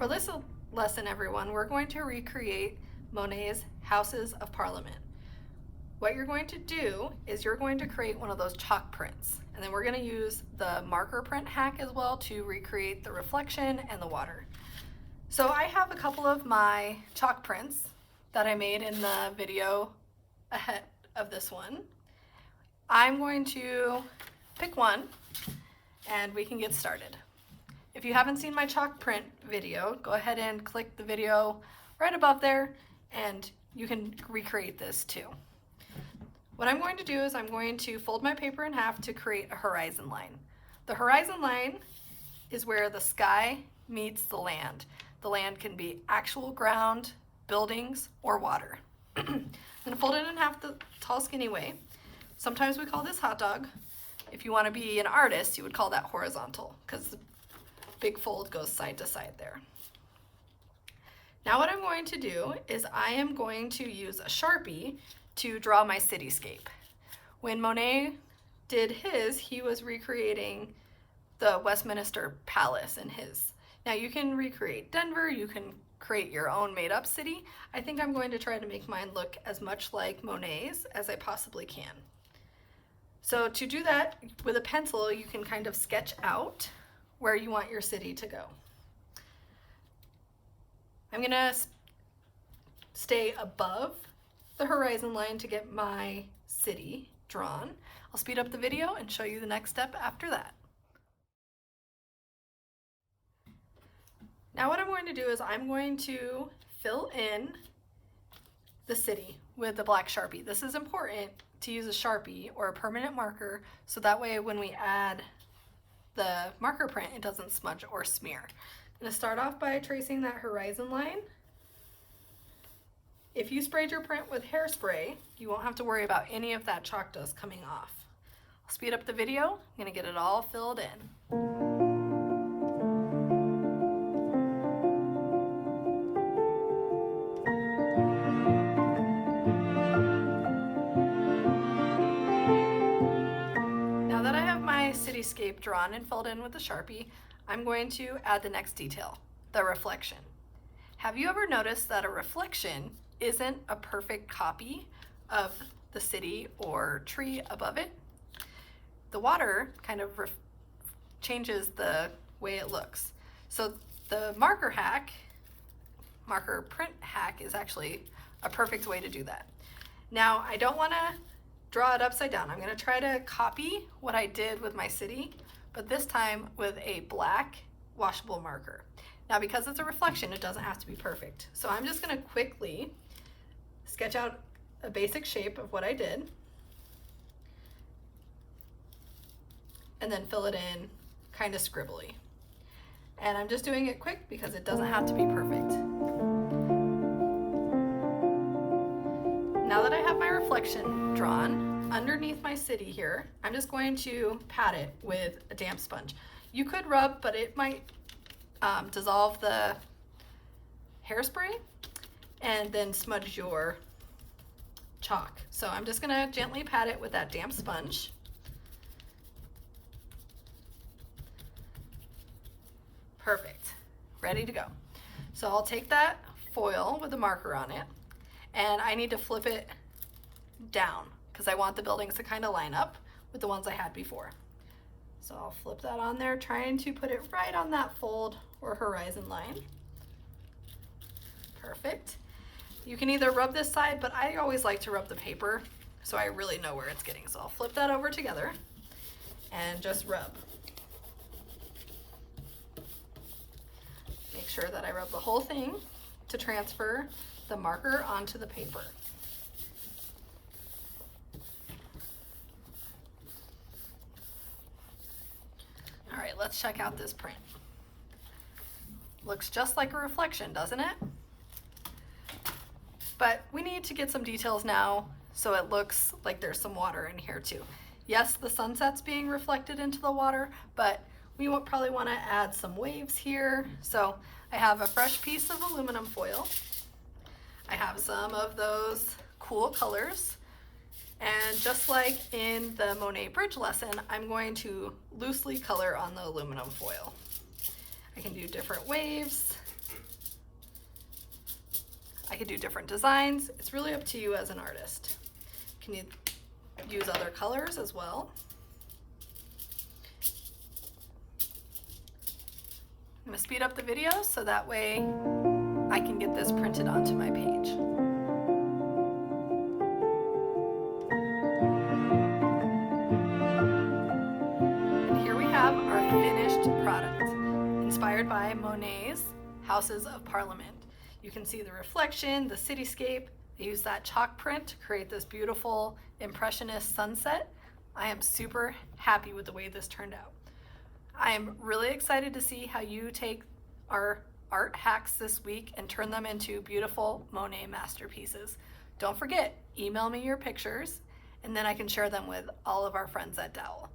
For this lesson, everyone, we're going to recreate Monet's Houses of Parliament. What you're going to do is you're going to create one of those chalk prints, and then we're going to use the marker print hack as well to recreate the reflection and the water. So I have a couple of my chalk prints that I made in the video ahead of this one. I'm going to pick one and we can get started. If you haven't seen my chalk print video, go ahead and click the video right above there and you can recreate this too. What I'm going to do is I'm going to fold my paper in half to create a horizon line. The horizon line is where the sky meets the land. The land can be actual ground, buildings, or water. I'm going to fold it in half the tall skinny way. Sometimes we call this hot dog. If you want to be an artist, you would call that horizontal because the big fold goes side to side there. Now what I'm going to do is I am going to use a Sharpie to draw my cityscape. When Monet did his, he was recreating the Westminster Palace in his. Now you can recreate Denver, you can create your own made-up city. I think I'm going to try to make mine look as much like Monet's as I possibly can. So to do that with a pencil, you can kind of sketch out where you want your city to go. I'm gonna stay above the horizon line to get my city drawn. I'll speed up the video and show you the next step after that. Now what I'm going to do is I'm going to fill in the city with the black Sharpie. This is important to use a Sharpie or a permanent marker so that way when we add the marker print it doesn't smudge or smear. I'm going to start off by tracing that horizon line. If you sprayed your print with hairspray, you won't have to worry about any of that chalk dust coming off. I'll speed up the video. I'm going to get it all filled in. Cityscape drawn and filled in with the Sharpie, I'm going to add the next detail, the reflection. Have you ever noticed that a reflection isn't a perfect copy of the city or tree above it? The water kind of changes the way it looks. So the marker print hack is actually a perfect way to do that. Now I don't want to draw it upside down. I'm going to try to copy what I did with my city, but this time with a black washable marker. Now because it's a reflection, it doesn't have to be perfect. So I'm just going to quickly sketch out a basic shape of what I did and then fill it in kind of scribbly. And I'm just doing it quick because it doesn't have to be perfect. Now that I have my reflection drawn underneath my city here, I'm just going to pat it with a damp sponge. You could rub, but it might dissolve the hairspray and then smudge your chalk. So I'm just gonna gently pat it with that damp sponge. Perfect, ready to go. So I'll take that foil with the marker on it and I need to flip it down because I want the buildings to kind of line up with the ones I had before. So I'll flip that on there, trying to put it right on that fold or horizon line. Perfect. You can either rub this side, but I always like to rub the paper so I really know where it's getting. So I'll flip that over together and just rub. Make sure that I rub the whole thing to transfer the marker onto the paper. All right, let's check out this print. Looks just like a reflection, doesn't it? But we need to get some details now so it looks like there's some water in here too. Yes, the sunset's being reflected into the water, but we will probably want to add some waves here. So I have a fresh piece of aluminum foil. I have some of those cool colors. And just like in the Monet bridge lesson, I'm going to loosely color on the aluminum foil. I can do different waves. I could do different designs. It's really up to you as an artist. Can you use other colors as well? I'm gonna speed up the video so that way I can get this printed onto my page. And here we have our finished product, inspired by Monet's Houses of Parliament. You can see the reflection, the cityscape. I used that chalk print to create this beautiful impressionist sunset. I am super happy with the way this turned out. I am really excited to see how you take our art hacks this week and turn them into beautiful Monet masterpieces. Don't forget, email me your pictures and then I can share them with all of our friends at Dowell.